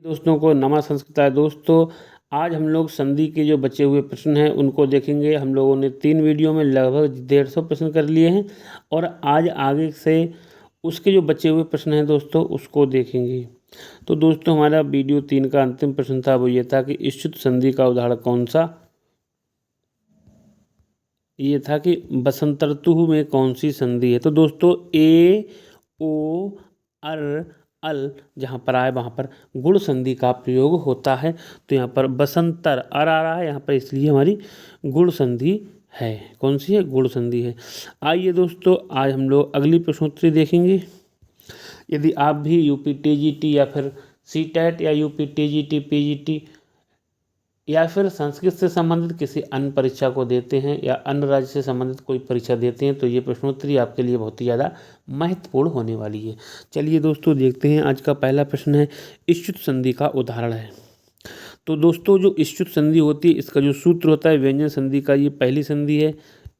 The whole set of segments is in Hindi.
दोस्तों को नमः संस्कृताय। दोस्तों आज हम लोग संधि के जो बचे हुए प्रश्न हैं उनको देखेंगे। हम लोगों ने 3 वीडियो में लगभग 150 प्रश्न कर लिए हैं और आज आगे से उसके जो बचे हुए प्रश्न हैं दोस्तों उसको देखेंगे। तो दोस्तों हमारा वीडियो 3 का अंतिम प्रश्न था, वो ये था कि इच्छुत संधि का उदाहरण कौन सा। ये था कि बसंत ऋतु में कौन सी संधि है। तो दोस्तों ए ओ अर अल जहाँ पर आए वहाँ पर गुण संधि का प्रयोग होता है। तो यहाँ पर बसंतर अर आ रहा है यहाँ पर, इसलिए हमारी गुण संधि है। कौन सी है? गुण संधि है। आइए दोस्तों आज हम लोग अगली प्रश्नोत्तरी देखेंगे। यदि आप भी यूपी टीजीटी या फिर सीटेट या यूपी टीजीटी पीजीटी या फिर संस्कृत से संबंधित किसी अन्य परीक्षा को देते हैं या अन्य राज्य से संबंधित कोई परीक्षा देते हैं तो ये प्रश्नोत्तरी आपके लिए बहुत ही ज़्यादा महत्वपूर्ण होने वाली है। चलिए दोस्तों देखते हैं। आज का पहला प्रश्न है इच्छुत संधि का उदाहरण है। तो दोस्तों जो इच्छुत संधि होती है इसका जो सूत्र होता है व्यंजन संधि का, ये पहली संधि है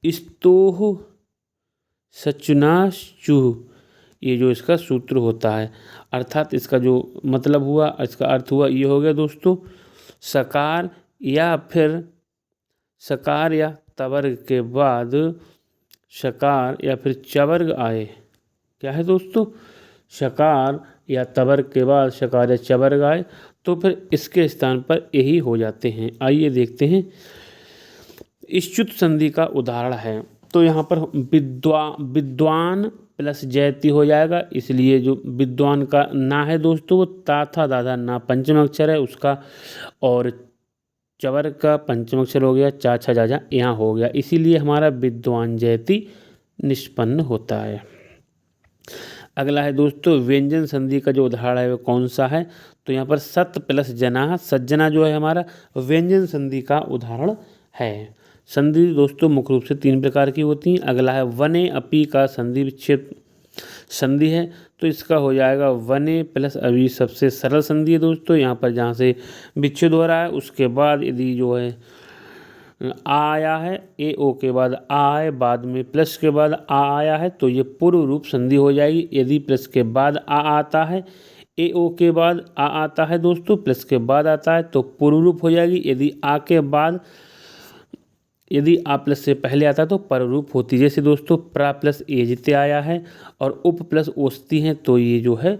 स्तोह सचुनाश्चुः, ये जो इसका सूत्र होता है। अर्थात इसका जो मतलब हुआ, इसका अर्थ हुआ ये हो गया दोस्तों, सकार या फिर सकार या तवर्ग के बाद शकार या फिर चवर्ग आए। क्या है दोस्तों? शकार या तवर्ग के बाद शकार या चवर्ग आए तो फिर इसके स्थान पर यही हो जाते हैं। आइए देखते हैं। इच्छुत संधि का उदाहरण है तो यहाँ पर विद्वान प्लस जयति हो जाएगा, इसलिए जो विद्वान का ना है दोस्तों वो ता था दादा ना पंचम अक्षर है उसका, और चवर का पंचम अक्षर हो गया चा छा जा यहाँ हो गया, इसीलिए हमारा विद्वान जयति निष्पन्न होता है। अगला है दोस्तों व्यंजन संधि का जो उदाहरण है वो कौन सा है। तो यहाँ पर सत प्लस जना, सज्जना जो है हमारा व्यंजन संधि का उदाहरण है। संधि दोस्तों मुख्य रूप से 3 प्रकार की होती हैं। अगला है वने अपि का संधि विच्छेद संधि है तो इसका हो जाएगा वने प्लस अभी सबसे सरल संधि है दोस्तों। यहाँ पर जहाँ से विच्छेद हो रहा है उसके बाद यदि जो है आ आया है, ए ओ के बाद आ आए, बाद में प्लस के बाद आ आया है तो ये पूर्व रूप संधि हो जाएगी। यदि प्लस के बाद आ आता है, ए ओ के बाद आ आता है दोस्तों, प्लस के बाद आता है तो पूर्व रूप हो जाएगी। यदि आ प्लस से पहले आता है तो पररूप होती। जैसे दोस्तों प्रा प्लस एजते आया है और उप प्लस ओस्ती हैं तो ये जो है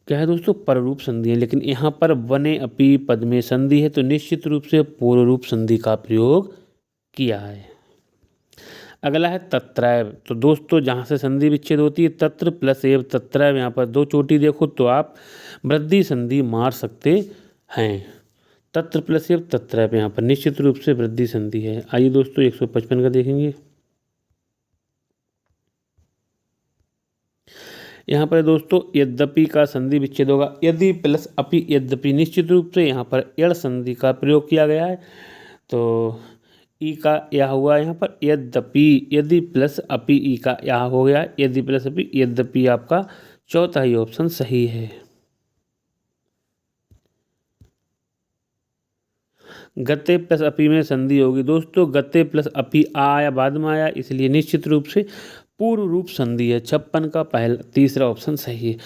क्या है दोस्तों? पररूप संधि है। लेकिन यहाँ पर वने अपि पद में संधि है तो निश्चित रूप से पूर्व रूप संधि का प्रयोग किया है। अगला है तत्रैव। तो दोस्तों जहाँ से संधि विच्छेद होती है तत्र प्लस एव तत्रैव, यहाँ पर 2 चोटी देखो तो आप वृद्धि संधि मार सकते हैं। तत्र प्लस एव तत्रैव यहाँ पर निश्चित रूप से वृद्धि संधि है। आइए दोस्तों 155 का देखेंगे। यहाँ पर दोस्तों यद्यपि का संधि विच्छेद होगा, यदि प्लस अपि यद्यपि, निश्चित रूप से यहाँ पर यड़ संधि का प्रयोग किया गया है तो ई का यह हुआ यहाँ पर यद्यपि, यदि प्लस अपि ई का यह हो गया, यदि प्लस अपि यद्यपि आपका चौथा ही ऑप्शन सही है। गते प्लस अपि में संधि होगी दोस्तों, गते प्लस अपि आया बाद में आया, इसलिए निश्चित रूप से पूर्व रूप संधि है। 56 का तीसरा ऑप्शन सही है।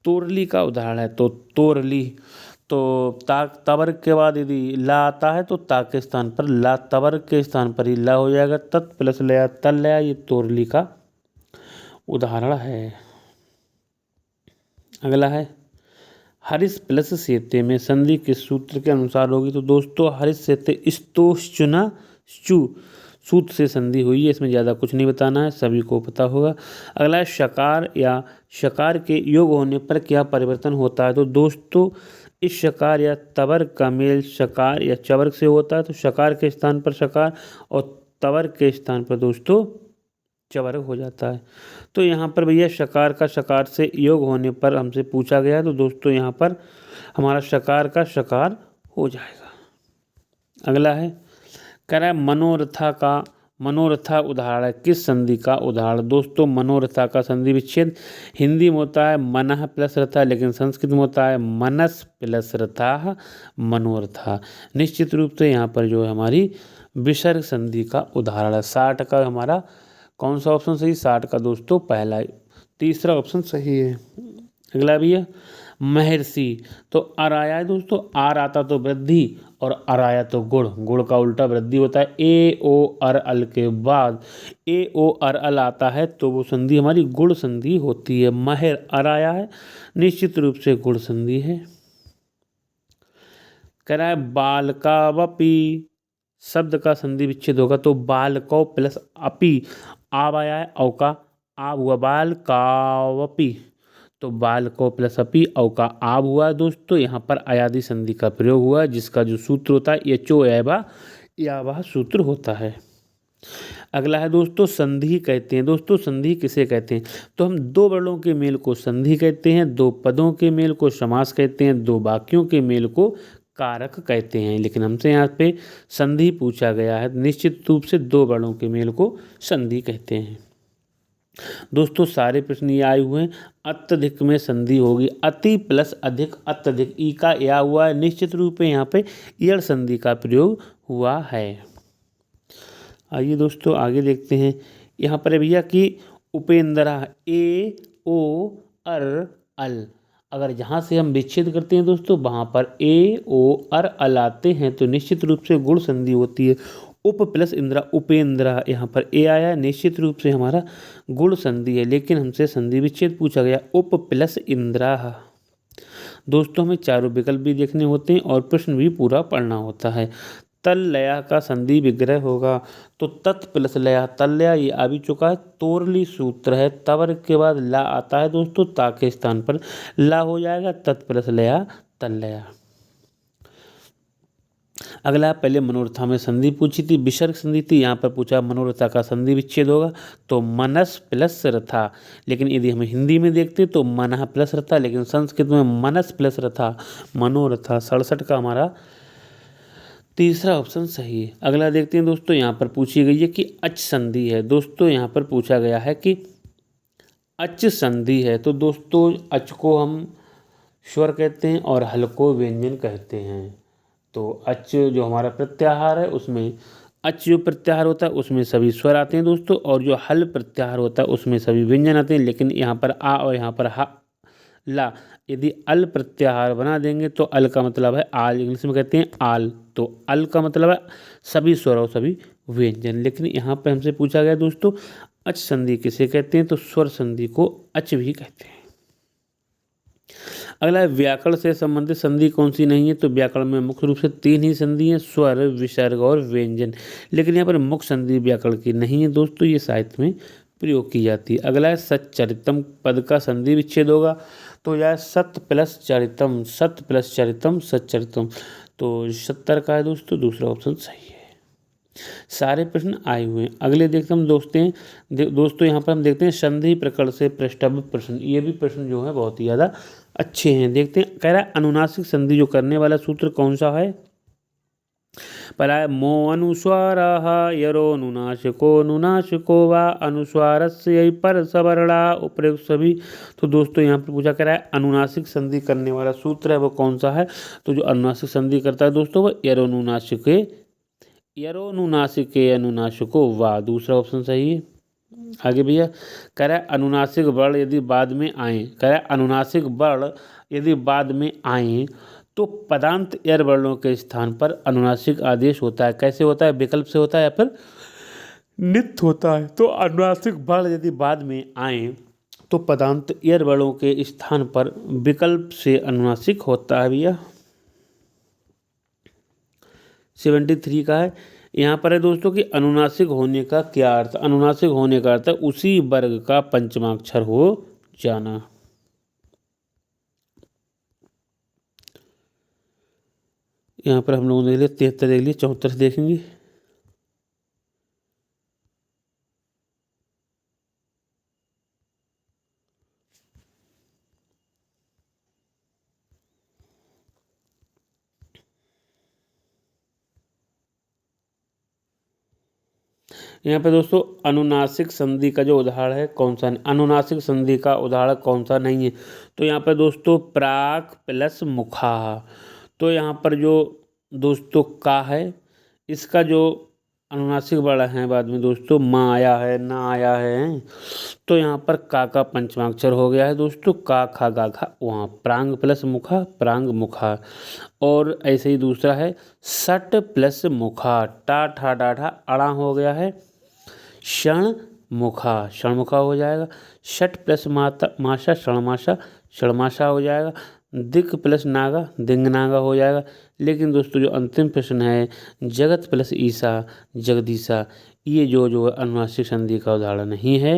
तोरली का उदाहरण है तो तोरली, तो ता तवर्ग के बाद यदि ला आता है तो ता के स्थान पर ला, तवर्ग के स्थान पर ही ला हो जाएगा। तत् प्लस लया तल लया, ये तोरली का उदाहरण है। अगला है हरिस प्लस सेते में संधि किस सूत्र के अनुसार होगी। तो दोस्तों हरिस सेते स्तोश्चुना चु सूत्र से संधि हुई है, इसमें ज़्यादा कुछ नहीं बताना है, सभी को पता होगा। अगला है शकार या शकार के योग होने पर क्या परिवर्तन होता है। तो दोस्तों इस शकार या तवर्ग का मेल शकार या चवर्ग से होता है तो शकार के स्थान पर शकार और तवर्ग के स्थान पर दोस्तों चवर्ग हो जाता है। तो यहाँ पर भैया शकार का शकार से योग होने पर हमसे पूछा गया तो दोस्तों यहाँ पर हमारा शकार का शकार हो जाएगा। अगला है कह रहा है मनोरथा का, मनोरथा उदाहरण है किस संधि का उदाहरण। दोस्तों मनोरथा का संधि विच्छेद हिंदी में होता है मनः प्लस रथा, लेकिन संस्कृत में होता है मनस प्लस रथा मनोरथा। निश्चित रूप से यहाँ पर जो है हमारी विसर्ग संधि का उदाहरण है। 60 का हमारा कौन सा ऑप्शन सही? 60 का दोस्तों पहला, तीसरा ऑप्शन सही है। अगला भैया महर्षि, तो अर आया है दोस्तों, आर आता तो वृद्धि और अर आया तो गुण, गुण का उल्टा वृद्धि होता है। ए ओ अर अल के बाद ए ओ अर अल आता है तो वो संधि हमारी गुण संधि होती है। महर अर आया है, निश्चित रूप से गुण संधि है। कह रहा है बालकावपि, शब्द का संधि विच्छेद होगा तो बालकौ प्लस अपि, आव आया है, औ का आव हुआ, बालकावपि, तो बालको प्लस अपि, औ का आव हुआ दोस्तों। यहाँ पर अयादि संधि का प्रयोग हुआ जिसका जो सूत्र होता है यचो एवा या वह सूत्र होता है। अगला है दोस्तों संधि कहते हैं। दोस्तों संधि किसे कहते हैं? तो हम दो वर्णों के मेल को संधि कहते हैं, दो पदों के मेल को समास कहते हैं, दो वाक्यों के मेल को कारक कहते हैं। लेकिन हमसे यहाँ पे संधि पूछा गया है, निश्चित रूप से दो वर्णों के मेल को संधि कहते हैं। दोस्तों सारे प्रश्न ये आए हुए हैं। अत्यधिक में संधि होगी अति प्लस अधिक, अत्यधिक ई का या हुआ है, निश्चित रूप से यहाँ पे यड़ संधि का प्रयोग हुआ है। आइए दोस्तों आगे देखते हैं। यहाँ पर भैया कि उपेंद्रा, ए ओ अर अल, अगर यहाँ से हम विच्छेद करते हैं दोस्तों वहाँ पर ए ओ अर अल आते हैं तो निश्चित रूप से गुण संधि होती है। उप प्लस इंद्रा, उपेंद्रा, यहाँ पर ए आया, निश्चित रूप से हमारा गुण संधि है। लेकिन हमसे संधि विच्छेद पूछा गया, उप प्लस इंद्रा। दोस्तों हमें चारों विकल्प भी देखने होते हैं और प्रश्न भी पूरा पढ़ना होता है। तल लया का संधि विग्रह होगा तो तत् प्लस लया, तल लया ये आ भी चुका है, तोरली सूत्र है, तवर के बाद ला आता है दोस्तों, ता के स्थान पर ला हो जाएगा, तत् प्लस लया तल लया। अगला पहले मनोरथा में संधि पूछी थी, विसर्ग संधि थी, यहाँ पर पूछा मनोरथा का संधि विच्छेद होगा तो मनस प्लस रथा। लेकिन यदि हम हिंदी में देखते तो मनः प्लस रथा, लेकिन संस्कृत में मनस प्लस रथा, मनोरथा। 67 का हमारा तीसरा ऑप्शन सही है। अगला देखते हैं दोस्तों, यहाँ पर पूछी गई है कि अच संधि है। दोस्तों यहाँ पर पूछा गया है कि अच संधि है, तो दोस्तों अच को हम स्वर कहते हैं और हल को व्यंजन कहते हैं। तो अच जो हमारा प्रत्याहार है उसमें अच जो प्रत्याहार होता है उसमें सभी स्वर आते हैं दोस्तों, और जो हल प्रत्याहार होता है उसमें सभी व्यंजन आते हैं। लेकिन यहाँ पर आ और यहाँ पर हा ला, यदि अल प्रत्याहार बना देंगे तो अल का मतलब है आल, इंग्लिश में कहते हैं आल, तो अल का मतलब है सभी स्वर और सभी व्यंजन। लेकिन यहाँ पे हमसे पूछा गया दोस्तों अच संधि किसे कहते हैं, तो स्वर संधि को अच भी कहते हैं। अगला है व्याकरण से संबंधित संधि कौन सी नहीं है, तो व्याकरण में मुख्य रूप से 3 ही संधि हैं, स्वर, विसर्ग और व्यंजन। लेकिन यहाँ पर मुख्य संधि व्याकरण की नहीं है दोस्तों, ये साहित्य में प्रयोग की जाती है। अगला है सच्चरितम पद का संधि विच्छेद होगा तो यह सत प्लस चरितम, सत प्लस चरितम सच्चरितम, तो 70 का है दोस्तों, दूसरा ऑप्शन सही है। सारे प्रश्न आए हुए हैं। अगले देखते हम दोस्तों यहाँ पर हम देखते हैं संधि प्रकरण से पृष्ठभ प्रश्न। ये भी प्रश्न जो है बहुत ही ज़्यादा अच्छे हैं। देखते हैं, कह रहा है अनुनासिक संधि जो करने वाला सूत्र कौन सा है। पहला है मो अनुस्वारः यरोनुनासिको नुनासिको वा अनुस्वारस्य पर सवर्णा उपयुक्त सभी। तो दोस्तों यहाँ पर पूछा, कह रहा है अनुनासिक संधि करने वाला सूत्र है वो कौन सा है, तो जो अनुनासिक संधि करता है दोस्तों वो यरोनुनासिके, यरोनुनासिके अनुनासिको वा, दूसरा ऑप्शन सही है। आगे भैया कह रहा है अनुनासिक वर्ण यदि बाद में आए, कह रहा है अनुनासिक वर्ण यदि बाद में आए तो पदांत यर वर्णों के स्थान पर अनुनासिक आदेश होता है। कैसे होता है, विकल्प से होता है या फिर नित्य होता है। तो अनुनासिक वर्ण यदि बाद में आए तो पदांत यर वर्णों के स्थान पर विकल्प से अनुनासिक होता है भैया। 73 का है, यहाँ पर है दोस्तों कि अनुनासिक होने का क्या अर्थ। अनुनासिक होने का अर्थ है उसी वर्ग का पंचमाक्षर हो जाना। यहाँ पर हम लोगों ने देख लिया 73 देख लिया, 74 देखेंगे। यहाँ पे दोस्तों अनुनासिक संधि का जो उदाहरण है कौन सा, अनुनासिक संधि का उदाहरण कौन सा नहीं है, तो यहाँ पर दोस्तों प्राक प्लस मुखा। तो यहाँ पर जो दोस्तों का है इसका जो अनुनासिक वर्ण हैं बाद में दोस्तों, माँ आया है, ना आया है, तो यहाँ पर का पंचमाक्षर हो गया है दोस्तों, का खा गा खा वहाँ प्रांग प्लस मुखा, प्रांग मुखा। और ऐसे ही दूसरा है सट प्लस मुखा, टा ठा डा ठा अड़ा हो गया है, क्षण मुखा, क्षणमुखा हो जाएगा। षट प्लस माता माशा, क्षणमाशा, क्षणमाशा हो जाएगा। दिक प्लस नागा, दिंग नागा हो जाएगा। लेकिन दोस्तों जो अंतिम प्रश्न है जगत प्लस ईसा, जगदीशा, ये जो अनुनासिक संधि का उदाहरण नहीं है।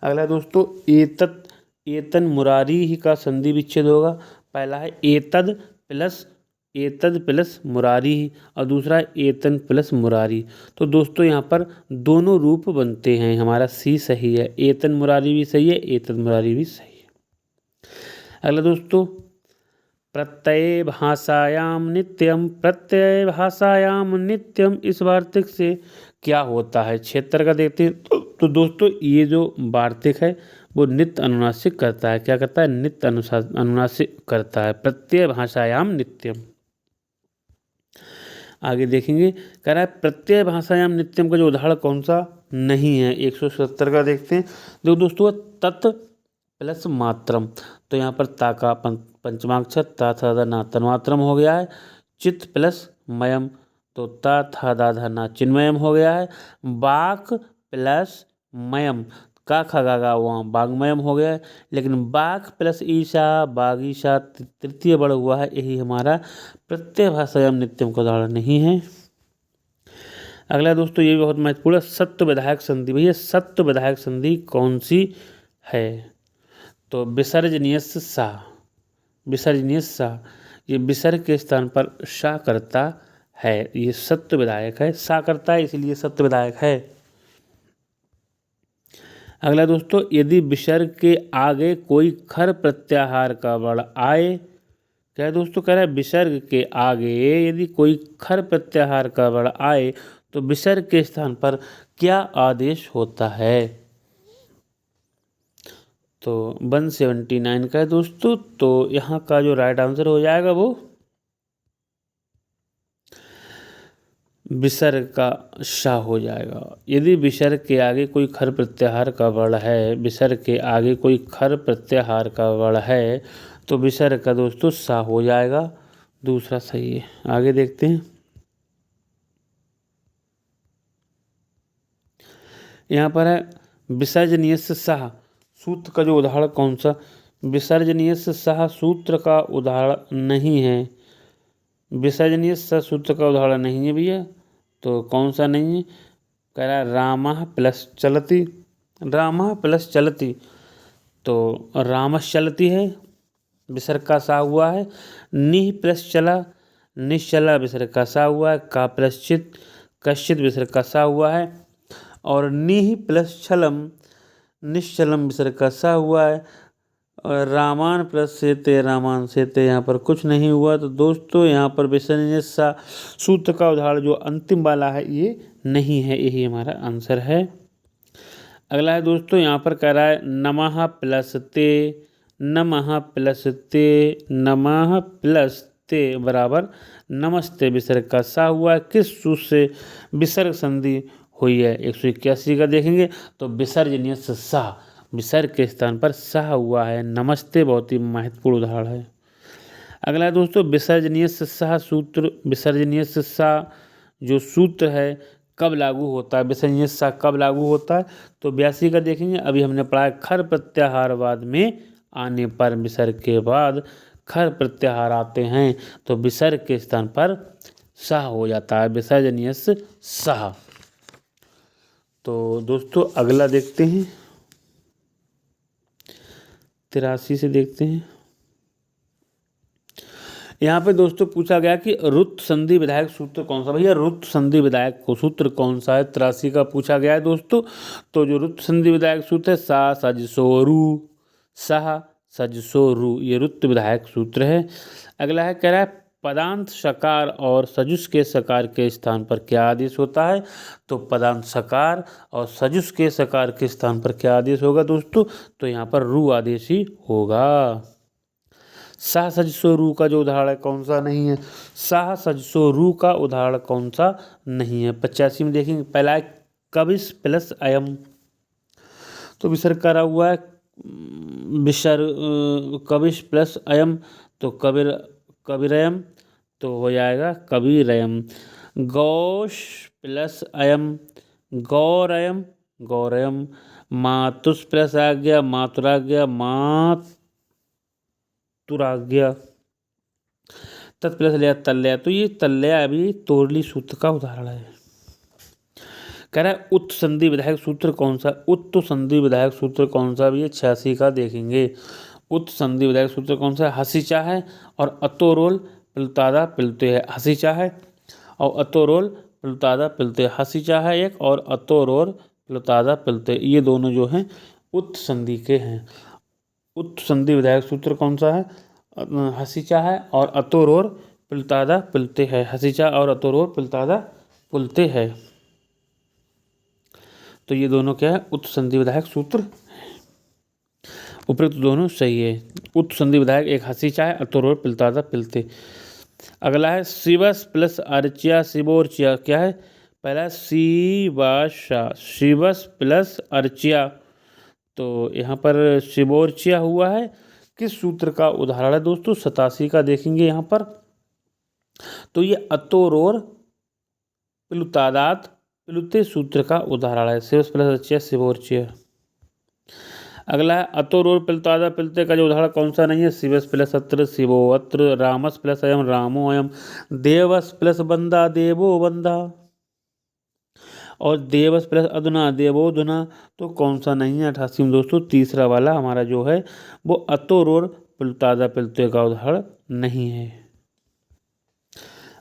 अगला दोस्तों एतत्, एतन मुरारी ही का संधि विच्छेद होगा। पहला है एतद प्लस मुरारी और दूसरा है एतन प्लस मुरारी। तो दोस्तों यहाँ पर दोनों रूप बनते हैं, हमारा सी सही है, एतन मुरारी भी सही है, एतद मुरारी भी सही है। अगला दोस्तों प्रत्यय भाषायाम नित्यम, प्रत्यय भाषायाम नित्यम, इस वार्तिक से क्या होता है, क्षेत्र का देखते हैं। तो दोस्तों ये जो वार्तिक है वो नित्य अनुनासिक करता है, क्या करता है, नित्य अनुनासिक करता है, प्रत्यय भाषायाम नित्यम। आगे देखेंगे, कह रहा है प्रत्यय भाषायाम नित्यम का जो उदाहरण कौन सा नहीं है, 170 का देखते हैं। देखो दोस्तों तत् प्लस मात्रम, तो यहाँ पर ता का पंचमाक्षर ता था दा ना तन्मात्रम हो गया है। चित प्लस मयम, तो ता था दा धा ना चिन्मयम हो गया है। बाक प्लस मयम, का खा गा गा वहाँ बागमयम हो गया है। लेकिन बाक प्लस ईशा, बागीशा तृतीय बढ़ हुआ है, यही हमारा प्रत्यय भाषायाम नित्यम का उदाहरण नहीं है। अगला दोस्तों ये भी बहुत महत्वपूर्ण है, सत्व विधायक संधि। भैया सत्व विधायक संधि कौन सी है, तो विसर्जनीयस्य सा, विसर्जनीयस्य सा, ये विसर्ग के स्थान पर सा करता है, ये सत्व विधायक है, सा करता है इसलिए सत्व विधायक है। अगला दोस्तों यदि विसर्ग के आगे कोई खर प्रत्याहार का वर्ण आए, क्या है दोस्तों, कह रहा है विसर्ग के आगे यदि कोई खर प्रत्याहार का वर्ण आए तो विसर्ग के स्थान पर क्या आदेश होता है, तो 179 का है दोस्तों। तो यहाँ का जो राइट आंसर हो जाएगा वो विसर्ग का शा हो जाएगा। यदि विसर्ग के आगे कोई खर प्रत्याहार का वर्ण है, विसर्ग के आगे कोई खर प्रत्याहार का वर्ण है तो विसर्ग का दोस्तों सा हो जाएगा, दूसरा सही है। आगे देखते हैं, यहाँ पर है विसर्जनीयस्य सह, सूत्र का जो उदाहरण कौन सा, विसर्जनीयस्य सह सूत्र का उदाहरण नहीं है, विसर्जनीयस्य सह सूत्र का उदाहरण नहीं है भैया, तो कौन सा नहीं है, कह रहा है रामः प्लस चलती, रामः प्लस चलती, तो रामस चलती है, विसर्ग का सा हुआ है। निह प्लस चला, निश्चला विसर्ग का सा हुआ है। का प्रश्चित, कश्चित विसर्ग का सा हुआ है। और निह प्लस छलम, निश्चलम विसर्ग का सा हुआ है। और रामान प्लस सेते, रामान सेते, यहाँ पर कुछ नहीं हुआ। तो दोस्तों यहाँ पर विसर्जनीय सा सूत्र का उदाहरण जो अंतिम वाला है ये नहीं है, यही हमारा आंसर है। अगला है दोस्तों, यहाँ पर कह रहा है नमः प्लस ते, नमः प्लस ते, नमः प्लस ते बराबर नमस्ते विसर्ग का सा हुआ है। किस सूत्र से विसर्ग संधि हुई है, 181 का देखेंगे तो विसर्जनीय सा, विसर्ग के स्थान पर सा हुआ है, नमस्ते बहुत ही महत्वपूर्ण उदाहरण है। अगला है दोस्तों विसर्जनीय सा सूत्र, विसर्जनीय सा जो सूत्र है कब लागू होता है, विसर्जनीय सा कब लागू होता है, तो 82 का देखेंगे। अभी हमने पढ़ा है खर प्रत्याहारवाद में आने पर विसर्ग के बाद खर प्रत्याहार आते हैं तो विसर्ग के स्थान पर सा हो जाता है, विसर्जनीय सा। तो दोस्तों अगला देखते हैं, 83 से देखते हैं। यहाँ पे दोस्तों पूछा गया कि रुत संधि विधायक सूत्र कौन सा, भैया रुत संधि विधायक को सूत्र कौन सा है, 83 का पूछा गया है दोस्तों। तो जो रुत संधि विधायक सूत्र है सा सज सो रू, सा सज सो रू, ये रुत विधायक सूत्र है। अगला है कह रहा है पदांत सकार और सजुस के सकार के स्थान पर क्या आदेश होता है, तो पदांत सकार और सजुस के सकार के स्थान पर क्या आदेश होगा दोस्तों, तो यहाँ पर रू आदेश ही होगा। साह सज सो रू का जो उदाहरण है कौन सा नहीं है? साह सज सो रू का उदाहरण कौन सा नहीं है? 85 में देखेंगे, पहला है कविस प्लस अयम, तो विसर्ग करा हुआ है कविश प्लस अयम, तो कविरयम, तो हो जाएगा कविरयम। गौश प्लस अयम गौरयम, गौरयम। मातुस प्लस आ गया मातुराज्ञा, मातुराज्ञा। तत् प्लस लिया तल्ल्या, तो ये तल्ल्या अभी तोरली सूत्र का उदाहरण है। कह रहा है उत्त संधि विधायक सूत्र कौन सा? उत्त संधि विधायक सूत्र कौन सा? भी 86 का देखेंगे। उत्त संधि विधायक सूत्र कौन सा? हसीचा है और अतोरोल प्लुतादा पिलते है। हसीचा है और अतोरोल प्लुतादा पिलते, हसीचा है एक और अतोरोल प्लुतादा पिलते, ये दोनों जो हैं उत्त संधि के हैं। उत्त संधि विधायक सूत्र कौन सा है? हसीचा है और अतोरोल प्लुतादा पिलते है। हसीचा और अतोरोल प्लुतादा पुलते है, तो ये दोनों क्या है? उत्त संधि विधायक सूत्र। उपरोक्त दोनों सही है। उत्त संधि विधायक एक हसीचा है, अतोरोल पिलतादा पिलते। अगला है शिवस प्लस अर्चिया शिवोर्चिया, क्या है? पहला शिवाशा, शिवस प्लस अर्चिया, तो यहाँ पर शिवोर्चिया हुआ है, किस सूत्र का उदाहरण है दोस्तों? 87 का देखेंगे यहाँ पर, तो ये अतोरोर पिलुतादात पिलुते सूत्र का उदाहरण है। शिवस प्लस अर्चिया शिवोर्चिया। अगला है अतोरोर पिलतादा पिलते का जो उदाहरण कौन सा नहीं है? शिवस प्लस अत्र शिवो अत्र, रामस प्लस अयम रामो अयम, देवस प्लस बंदा देवो बंदा, और देवस प्लस अधुना देवोधुना, तो कौन सा नहीं है? 88 में दोस्तों तीसरा वाला हमारा जो है वो अतोरोर पिलतादा पिलते का उदाहरण नहीं है।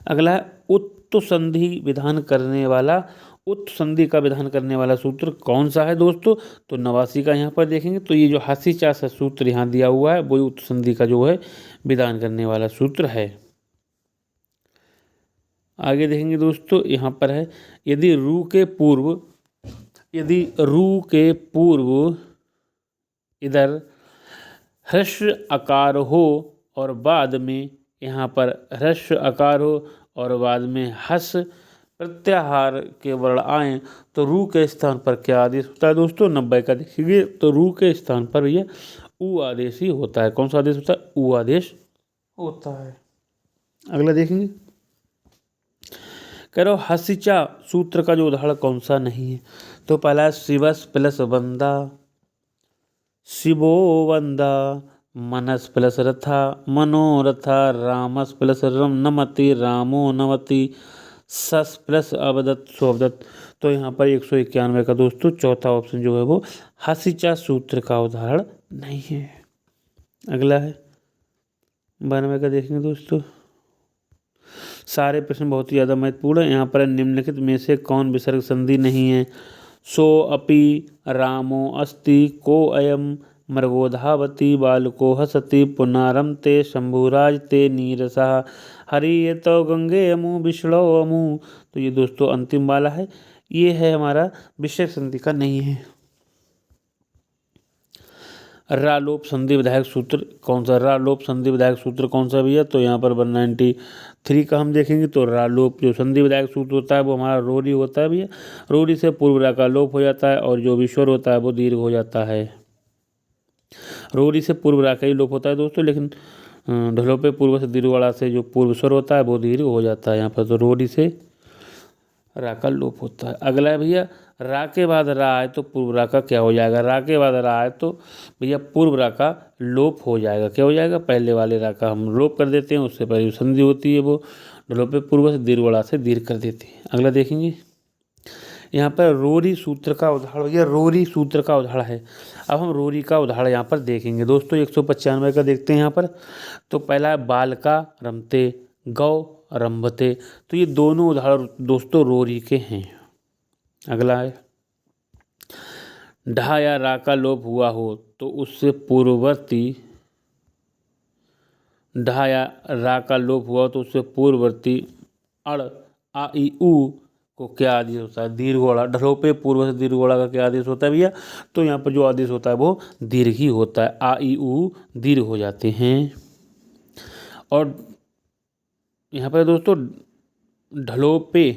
अगला है उत्त संधि विधान करने वाला, उत्त संधि का विधान करने वाला सूत्र कौन सा है दोस्तों? तो 89 का यहाँ पर देखेंगे, तो ये जो हसीचा सा सूत्र यहाँ दिया हुआ है वही उत्त संधि का जो है विधान करने वाला सूत्र है। आगे देखेंगे दोस्तों, यहाँ पर है यदि रू के पूर्व इधर ह्रस्व आकार हो और बाद में यहाँ पर ह्रस्व आकार हो और बाद में हस प्रत्याहार के वर्ण आए, तो रू के स्थान पर क्या आदेश होता है दोस्तों? 90 का देखिए, तो रू के स्थान पर ये उ आदेश ही होता है। कौन सा आदेश होता है? उ आदेश होता है। अगला देखेंगे, कह रहा हसीचा सूत्र का जो उदाहरण कौन सा नहीं है? तो पहला है शिवस प्लस वंदा शिवो वंदा, मनस प्लस रथा मनोरथा, रामस प्लस रम नमति रामो नमति, सस प्लस अवदत्त सोवदत्त, तो यहाँ पर 191 का दोस्तों चौथा ऑप्शन जो है वो हसीचा सूत्र का उदाहरण नहीं है। अगला है 92 का देखेंगे दोस्तों। सारे प्रश्न बहुत ही ज़्यादा महत्वपूर्ण है। यहाँ पर निम्नलिखित में से कौन विसर्ग संधि नहीं है? सो अपि रामो अस्ति को अयम मृगोधावती बालको हसति पुनारम ते शंभुराज ते नीरसा हरि ये तो गंगे अमु विष्णो अमु, तो ये दोस्तों अंतिम वाला है, ये है हमारा विसर्ग संधि का नहीं है। रालोप संधि विधायक सूत्र कौन सा? रालोप संधि विधायक सूत्र कौन सा भी है? तो यहाँ पर 193 का हम देखेंगे, तो रालोप जो संधि विधायक सूत्र होता है वो हमारा रोरी होता है भैया। रोरी से पूर्व रा का लोप हो जाता है और जो विश्वर होता है वो दीर्घ हो जाता है। रोरी से पूर्व रा का ही लोप होता है दोस्तों, लेकिन ढलोपे पूर्व से दीर्घ वाला से जो पूर्व स्वर होता है वो दीर्घ हो जाता है यहाँ पर, तो रोरी से रा का लोप होता है। अगला है भैया रा के बाद रा है तो पूर्व रा का क्या हो जाएगा? रा के बाद रा है तो भैया पूर्व रा का लोप हो जाएगा। क्या हो जाएगा? पहले वाले रा का हम लोप कर देते हैं, उससे पहले संधि होती है वो ढलोपे पूर्व से दीर्घ वाला से दीर्घ कर देते हैं। अगला देखेंगे, यहाँ पर रोरी सूत्र का उदाहरण, यह रोरी सूत्र का उदाहरण है। अब हम रोरी का उदाहरण यहाँ पर देखेंगे दोस्तों। 195 का देखते हैं यहाँ पर, तो पहला है बालका रमते गौ रंभते, तो ये दोनों उदाहरण दोस्तों रोरी के हैं। अगला है ढा या रा का लोप हुआ हो तो उससे पूर्ववर्ती, ढा या रा का लोप हुआ तो उससे पूर्ववर्ती अड़ आ ई उ को क्या आदेश होता है? दीर्घोड़ा। ढलोपे पूर्व से दीर्घोड़ा का क्या आदेश होता है भैया? तो यहाँ पर जो आदेश होता है वो दीर्घ ही होता है। आ ई उ दीर्घ हो जाते हैं। और यहाँ पर दोस्तों ढलोपे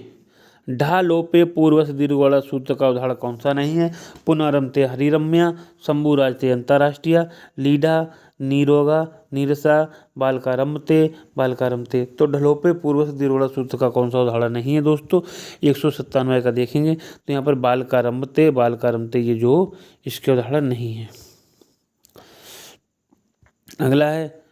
ढालोपे पूर्व से दीर्घ वाला सूत्र का उदाहरण कौन सा नहीं है? पुनरमते हरिरम्या, शंभुराजते अंतर्राष्ट्रीय, लीडा नीरोगा नीरसा, बालकारमते। तो ढलोपे पूर्व से दीर्घ वाला सूत्र का कौन सा उदाहरण नहीं है दोस्तों? 197 का देखेंगे तो यहाँ पर बालकारमते ये जो इसके उदाहरण नहीं है। अगला है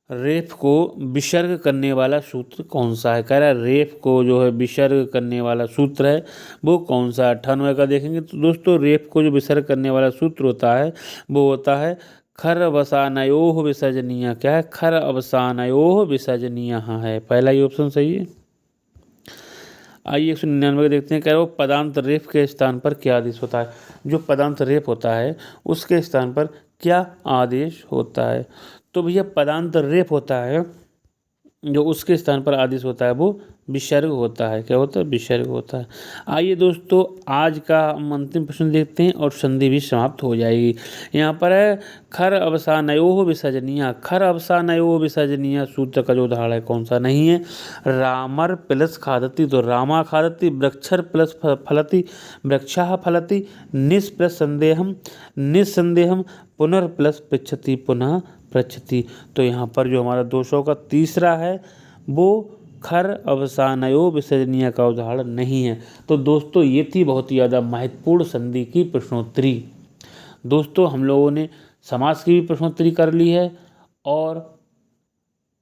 रेफ को विसर्ग करने वाला सूत्र कौन सा है? कह रहा है रेफ को जो है विसर्ग करने वाला सूत्र है वो कौन सा? 98 का देखेंगे तो दोस्तों रेफ को जो विसर्ग करने वाला सूत्र होता है वो होता है खर अवसानयोः विसर्जनीय। क्या है? खर अवसानयोः विसर्जनीय है, पहला ही ऑप्शन सही है। आइए 199 का देखते हैं। कह रहे हो पदांत रेफ के स्थान पर क्या आदेश होता है? जो पदांत रेफ होता है उसके स्थान पर क्या आदेश होता है? तो भैया पदांत रेफ होता है जो उसके स्थान पर आदेश होता है वो विसर्ग होता है। क्या होता है? विसर्ग होता है। आइए दोस्तों आज का हम अंतिम प्रश्न देखते हैं और संधि भी समाप्त हो जाएगी। यहाँ पर है खर अवसानयोः विसर्जनीय। खर अवसानयोः विसर्जनीय सूत्र का जो उदाहरण है कौन सा नहीं है? रामर प्लस खादति, तो रामा खादति, वृक्षर प्लस फलति, वृक्षः फलति, निस् प्लस संदेहम, निस्संदेहम, पुनर् प्लस पृच्छति, पुनः पृच्छति। तो यहाँ पर जो हमारा 200 का तीसरा है वो खर अवसानयोः विसर्जनीय का उदाहरण नहीं है। तो दोस्तों ये थी बहुत ही ज़्यादा महत्वपूर्ण संधि की प्रश्नोत्तरी। दोस्तों हम लोगों ने समास की भी प्रश्नोत्तरी कर ली है और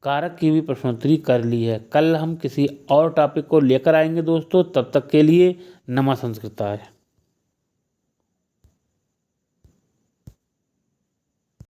कारक की भी प्रश्नोत्तरी कर ली है। कल हम किसी और टॉपिक को लेकर आएंगे दोस्तों, तब तक के लिए नमः संस्कृताय।